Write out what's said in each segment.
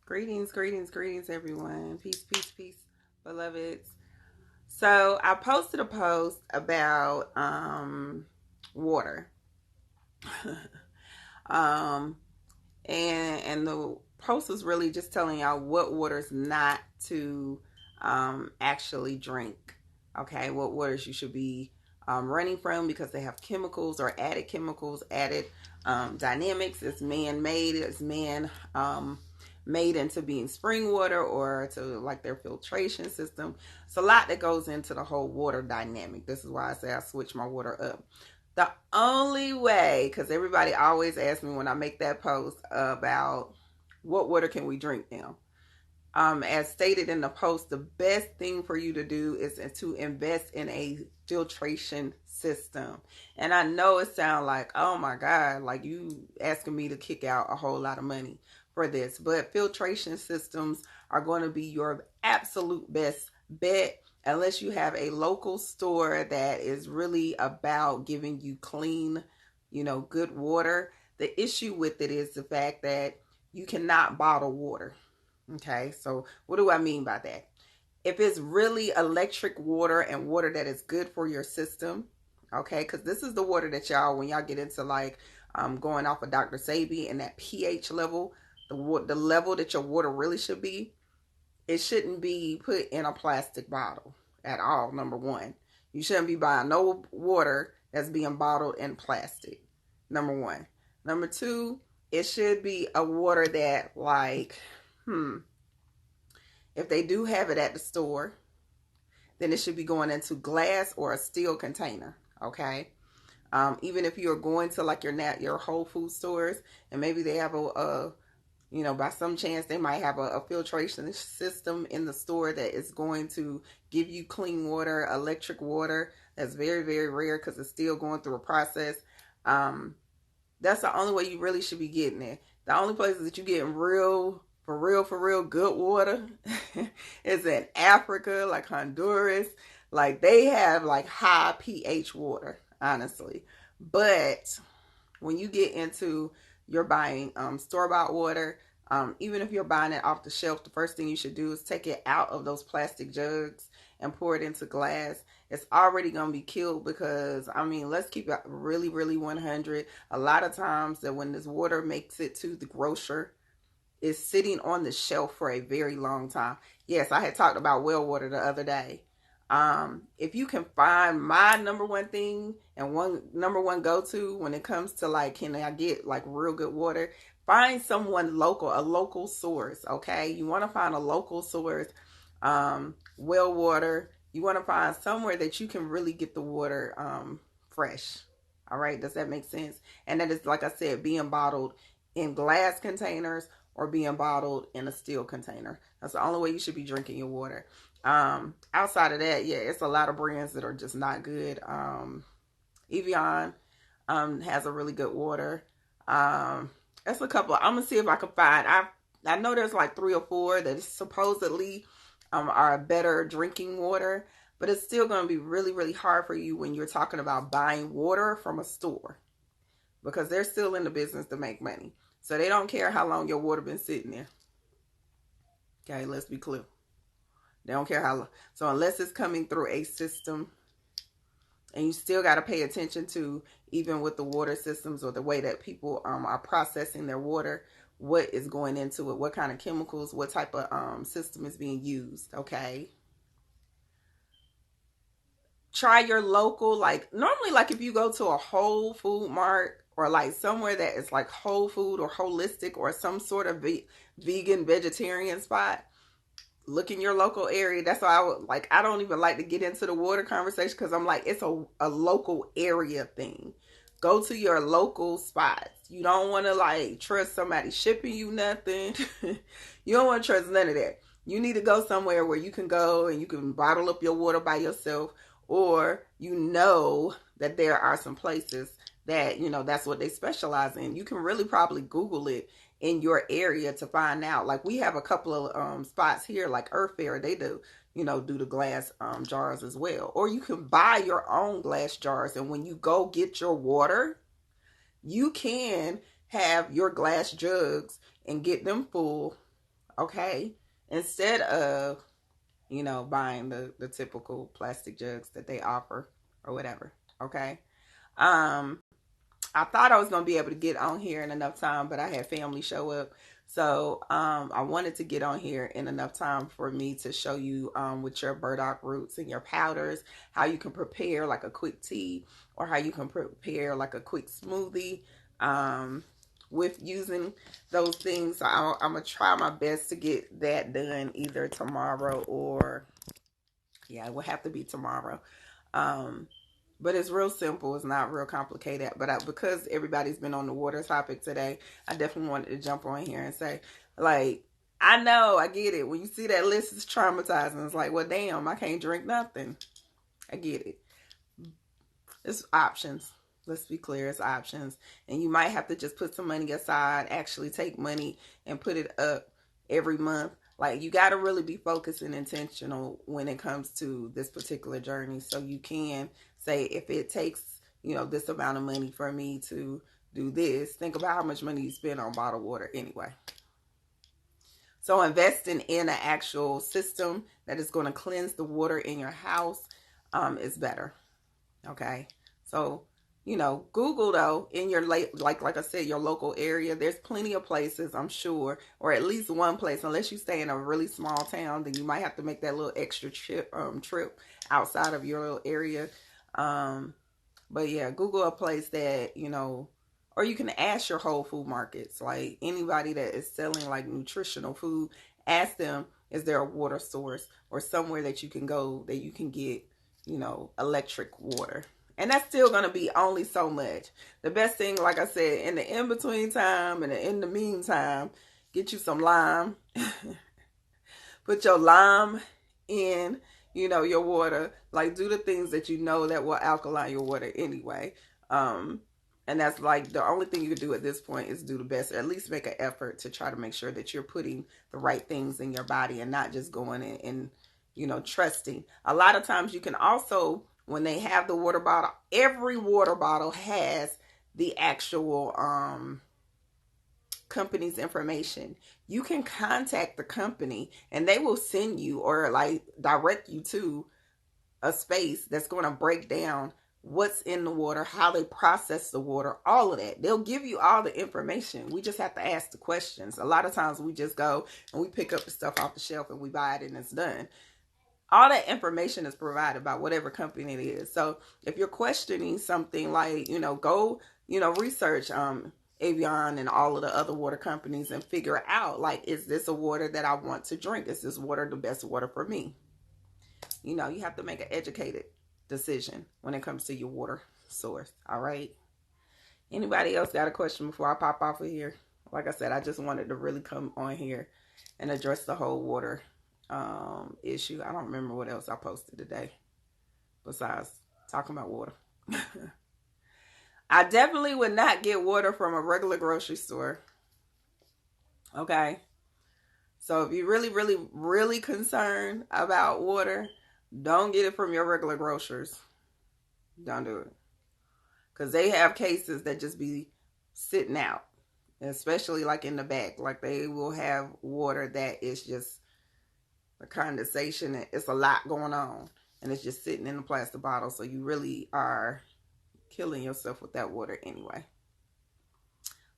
Greetings, greetings, greetings, everyone. Peace, peace, peace, beloveds. So I posted a post about water, um, and the post was really just telling y'all what waters not to actually drink. Okay, what waters you should be running from because they have chemicals or added chemicals, added dynamics. It's man-made. It's man made into being spring water or to like their filtration system. It's a lot that goes into the whole water dynamic. This is why I say I switch my water up. The only way, because everybody always asks me when I make that post about what water can we drink now. As stated in the post, the best thing for you to do is to invest in a filtration system. And I know it sounds like, oh my God, like you asking me to kick out a whole lot of money for this. But filtration systems are going to be your absolute best bet unless you have a local store that is really about giving you clean, good water. The issue with it is the fact that you cannot bottle water. Okay, so what do I mean by that? If it's really electric water and water that is good for your system, okay, because this is the water that y'all, when y'all get into like going off of Dr. Sebi and that pH level, the level that your water really should be, it shouldn't be put in a plastic bottle at all, number one. You shouldn't be buying no water that's being bottled in plastic, number one. Number two, it should be a water that like, if they do have it at the store, then it should be going into glass or a steel container, okay? Even if you're going to like your Whole Food stores and maybe they have by some chance they might have a filtration system in the store that is going to give you clean water, electric water. That's very, very rare because it's still going through a process. That's the only way you really should be getting it. The only places that you get for real good water is in Africa, like Honduras. Like they have like high pH water, honestly. But when you get into you're buying store-bought water, even if you're buying it off the shelf, the first thing you should do is take it out of those plastic jugs and pour it into glass. It's already going to be killed because, let's keep it really, really 100. A lot of times that when this water makes it to the grocer, it's sitting on the shelf for a very long time. Yes, I had talked about well water the other day. If you can find my number one thing and number one go-to when it comes to like, can I get like real good water? Find someone local, a local source, okay? You want to find a local source, well water. You want to find somewhere that you can really get the water fresh. All right, does that make sense? And that is, like I said, being bottled in glass containers or being bottled in a steel container. That's the only way you should be drinking your water. Outside of that, yeah, it's a lot of brands that are just not good. Evian has a really good water. That's a couple. I'm gonna see if I can find. I know there's like 3 or 4 that supposedly are better drinking water, but it's still gonna be really, really hard for you when you're talking about buying water from a store because they're still in the business to make money. So they don't care how long your water been sitting there. Okay, let's be clear. They don't care how long. So unless it's coming through a system, and you still got to pay attention to, even with the water systems or the way that people are processing their water, what is going into it, what kind of chemicals, what type of system is being used, okay? Try your local, like normally like if you go to a Whole Food Mart or like somewhere that is like whole food or holistic or some sort of vegan, vegetarian spot, look in your local area. That's why I don't even like to get into the water conversation because I'm like, it's a local area thing. Go to your local spots. You don't want to like trust somebody shipping you nothing. You don't want to trust none of that. You need to go somewhere where you can go and you can bottle up your water by yourself, or that there are some places that, that's what they specialize in. You can really probably Google it in your area to find out. Like we have a couple of spots here, like Earth Fair, they do the glass jars as well. Or you can buy your own glass jars, and when you go get your water, you can have your glass jugs and get them full, okay? Instead of, buying the typical plastic jugs that they offer or whatever, okay? Um, I thought I was going to be able to get on here in enough time, but I had family show up. So I wanted to get on here in enough time for me to show you with your burdock roots and your powders, how you can prepare like a quick tea or how you can prepare like a quick smoothie with using those things. So I'm going to try my best to get that done either tomorrow or, yeah, it will have to be tomorrow. But it's real simple. It's not real complicated. But because everybody's been on the water topic today, I definitely wanted to jump on here and say, like, I know, I get it. When you see that list, it's traumatizing. It's like, well, damn, I can't drink nothing. I get it. It's options. Let's be clear, it's options. And you might have to just put some money aside, actually take money and put it up every month. Like, you got to really be focused and intentional when it comes to this particular journey. So you can say, if it takes, this amount of money for me to do this, think about how much money you spend on bottled water anyway. So investing in an actual system that is going to cleanse the water in your house is better. Okay. So, Google though, in your like I said, your local area, there's plenty of places, I'm sure, or at least one place, unless you stay in a really small town, then you might have to make that little extra trip outside of your little area. But yeah, Google a place that, or you can ask your Whole Food markets, like anybody that is selling like nutritional food, ask them, is there a water source or somewhere that you can go that you can get, electric water? And that's still going to be only so much. The best thing, like I said, in the in-between time and in the meantime, get you some lime. Put your lime in, your water. Like, do the things that that will alkaline your water anyway. And that's like the only thing you can do at this point is do the best, or at least make an effort to try to make sure that you're putting the right things in your body and not just going in and trusting. A lot of times you can also, when they have the water bottle, every water bottle has the actual company's information. You can contact the company and they will send you or like direct you to a space that's going to break down what's in the water, how they process the water, all of that. They'll give you all the information. We just have to ask the questions. A lot of times we just go and we pick up the stuff off the shelf and we buy it and it's done. All that information is provided by whatever company it is. So if you're questioning something, like, go, research Evian and all of the other water companies and figure out, like, is this a water that I want to drink? Is this water the best water for me? You have to make an educated decision when it comes to your water source. All right. Anybody else got a question before I pop off of here? Like I said, I just wanted to really come on here and address the whole water issue. I don't remember what else I posted today besides talking about water. I definitely would not get water from a regular grocery store. Okay. So if you're really, really, really concerned about water, don't get it from your regular grocers. Don't do it. Because they have cases that just be sitting out. Especially like in the back. Like they will have water that is just the condensation. It's a lot going on. And it's just sitting in a plastic bottle. So you really are killing yourself with that water anyway.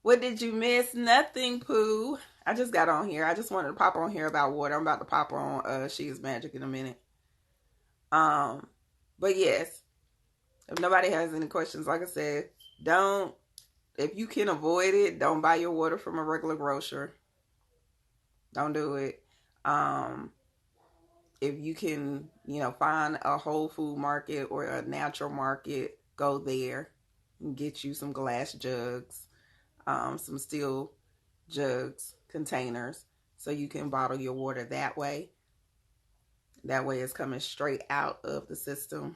What did you miss? Nothing, Pooh. I just got on here. I just wanted to pop on here about water. I'm about to pop on She Is Magic in a minute. But yes, if nobody has any questions, like I said, if you can avoid it, don't buy your water from a regular grocer. Don't do it. If you can, find a Whole Food market or a natural market, go there and get you some glass jugs, some steel jugs, containers, so you can bottle your water that way. That way it's coming straight out of the system.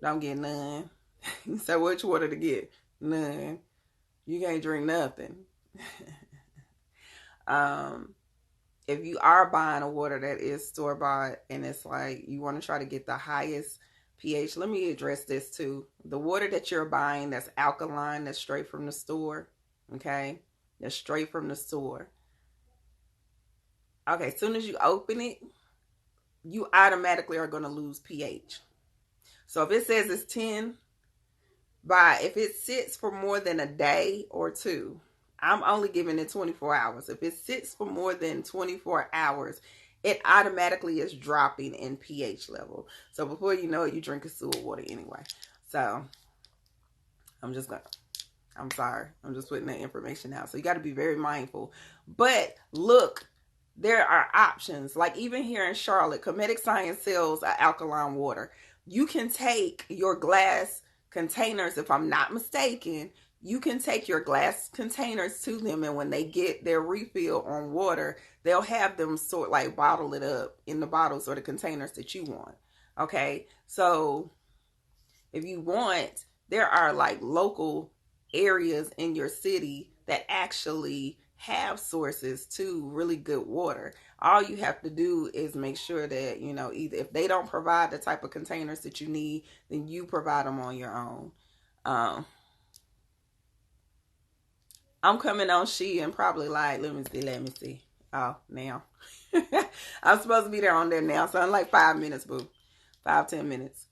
Don't get none. So which water to get? None. You can't drink nothing. If you are buying a water that is store-bought and it's like you want to try to get the highest pH, let me address this too. The water that you're buying that's alkaline, that's straight from the store, okay? That's straight from the store. Okay, as soon as you open it, you automatically are going to lose pH. So if it says it's 10, if it sits for more than a day or two, I'm only giving it 24 hours. If it sits for more than 24 hours, it automatically is dropping in pH level. So before you know it, you drink a sewer water anyway. So I'm sorry. I'm just putting that information out. So you got to be very mindful. But look, there are options. Like even here in Charlotte, Comedic Science sells alkaline water. You can take your glass containers, if I'm not mistaken, you can take your glass containers to them, and when they get their refill on water, they'll have them sort like bottle it up in the bottles or the containers that you want. Okay, so if you want, there are like local areas in your city that actually have sources to really good water. All you have to do is make sure that, you know, either if they don't provide the type of containers that you need, then you provide them on your own. I'm coming on Shein probably like, let me see. Oh, now. I'm supposed to be there on there now, so in like 5 minutes, boo. 5-10 minutes.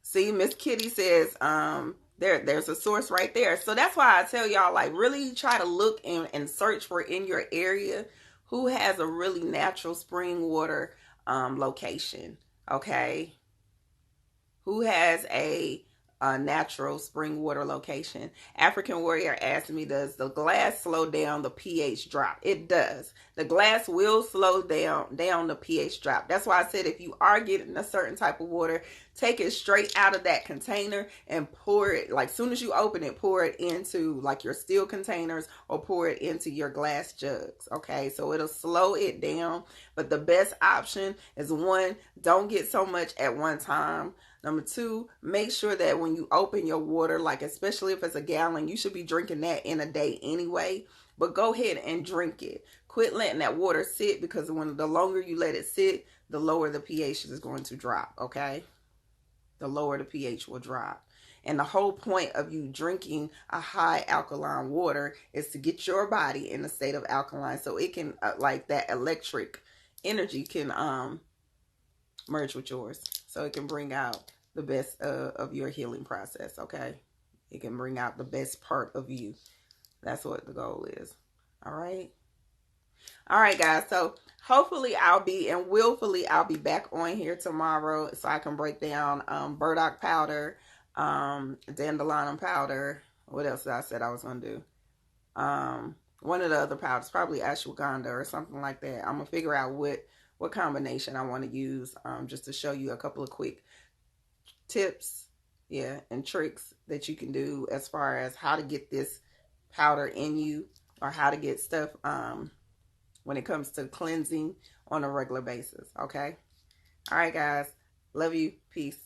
See, Miss Kitty says, there's a source right there. So that's why I tell y'all, like, really try to look and search for in your area who has a really natural spring water location. Okay. Who has a natural spring water location. African Warrior asked me, does the glass slow down the pH drop? It does. The glass will slow down the pH drop. That's why I said if you are getting a certain type of water, take it straight out of that container and pour it, like soon as you open it, pour it into like your steel containers or pour it into your glass jugs. Okay, so it'll slow it down. But the best option is, one, don't get so much at one time. Number two, make sure that when you open your water, like especially if it's a gallon, you should be drinking that in a day anyway. But go ahead and drink it. Quit letting that water sit, because the longer you let it sit, the lower the pH is going to drop, okay? The lower the pH will drop. And the whole point of you drinking a high alkaline water is to get your body in a state of alkaline so it can, like that electric energy can merge with yours. So it can bring out the best of your healing process, okay? It can bring out the best part of you. That's what the goal is. All right? All right, guys. So hopefully I'll be back on here tomorrow so I can break down burdock powder, dandelion powder. What else did I said I was going to do? One of the other powders, probably ashwagandha or something like that. I'm going to figure out what combination I want to use, just to show you a couple of quick tips, and tricks that you can do as far as how to get this powder in you, or how to get stuff when it comes to cleansing on a regular basis. Okay. All right, guys. Love you. Peace.